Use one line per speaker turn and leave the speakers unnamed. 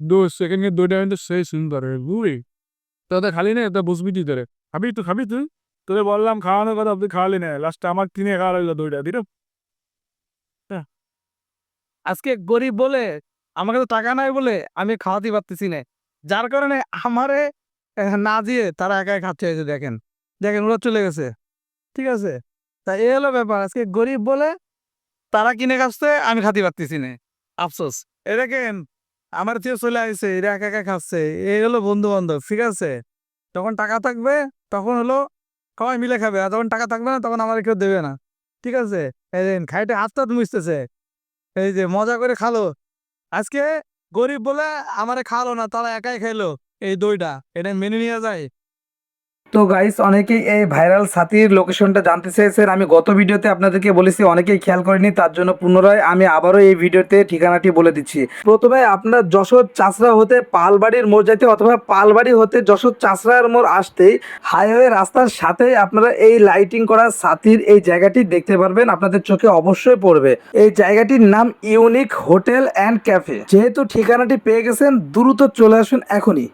দোস্ত এখানে দইটা কিন্তু সেই সুন্দর বুঝলি, তোদের খালি না এটা বুঝবি তুই তোরে খাবি তুই, তোদের বললাম খাওয়ানোর কথা, তুই খাওয়ালি না, লাস্টে আমার কিনে খাওয়া লাগলো দইটা দিল।
আজকে গরিব বলে, আমাকে তো টাকা নাই বলে আমি খাওয়াতে পারতেছি না, যার কারণে আমারে না দিয়ে তারা একাই খাচ্ছে। এই যে দেখেন, দেখেন ওরা চলে গেছে। ঠিক আছে, তা এই হলো ব্যাপার। আজকে গরিব বলে তারা কিনে খাচ্ছে, আমি খাতে পারতেছি না। আফসোস। এ দেখেন, আমার চেয়ে চলে আসছে, এরা একা একা খাচ্ছে। এই হলো বন্ধু বান্ধব। ঠিক আছে, যখন টাকা থাকবে তখন হলো সবাই মিলে খাবে, আর যখন টাকা থাকবে না তখন আমার কেউ দেবে না। ঠিক আছে, এই দেখেন খাইতে হাত টাত মুছতেছে, এই যে মজা করে খালো। আজকে গরিব বলে আমারে খাওয়ালো না, তারা একাই খাইলো এই দইটা। এটা মেনে নিয়ে যায়। তো গাইস, অনেকেই এই ভাইরাল ছাতির লোকেশনটা জানতে চেয়েছেন। আমি গত ভিডিওতে আপনাদেরকে বলেছি, অনেকেই খেয়াল করেনি, তার জন্য পুনরায় আমি আবারও এই ভিডিওতে ঠিকানাটি বলে দিচ্ছি। প্রথমে আপনার যশোর চাষড়া হতে পালবাড়ির মোড় যাইতে, অথবা পালবাড়ি হতে যশোর চাষড়ার মোড় আসতেই হাইওয়ে রাস্তার সাথেই আপনারা এই লাইটিং করা ছাতির এই জায়গাটি দেখতে পারবেন। আপনাদের চোখে অবশ্যই পড়বে। এই জায়গাটির নাম ইউনিক হোটেল অ্যান্ড ক্যাফে। যেহেতু ঠিকানাটি পেয়ে গেছেন, দ্রুত চলে আসুন এখনই।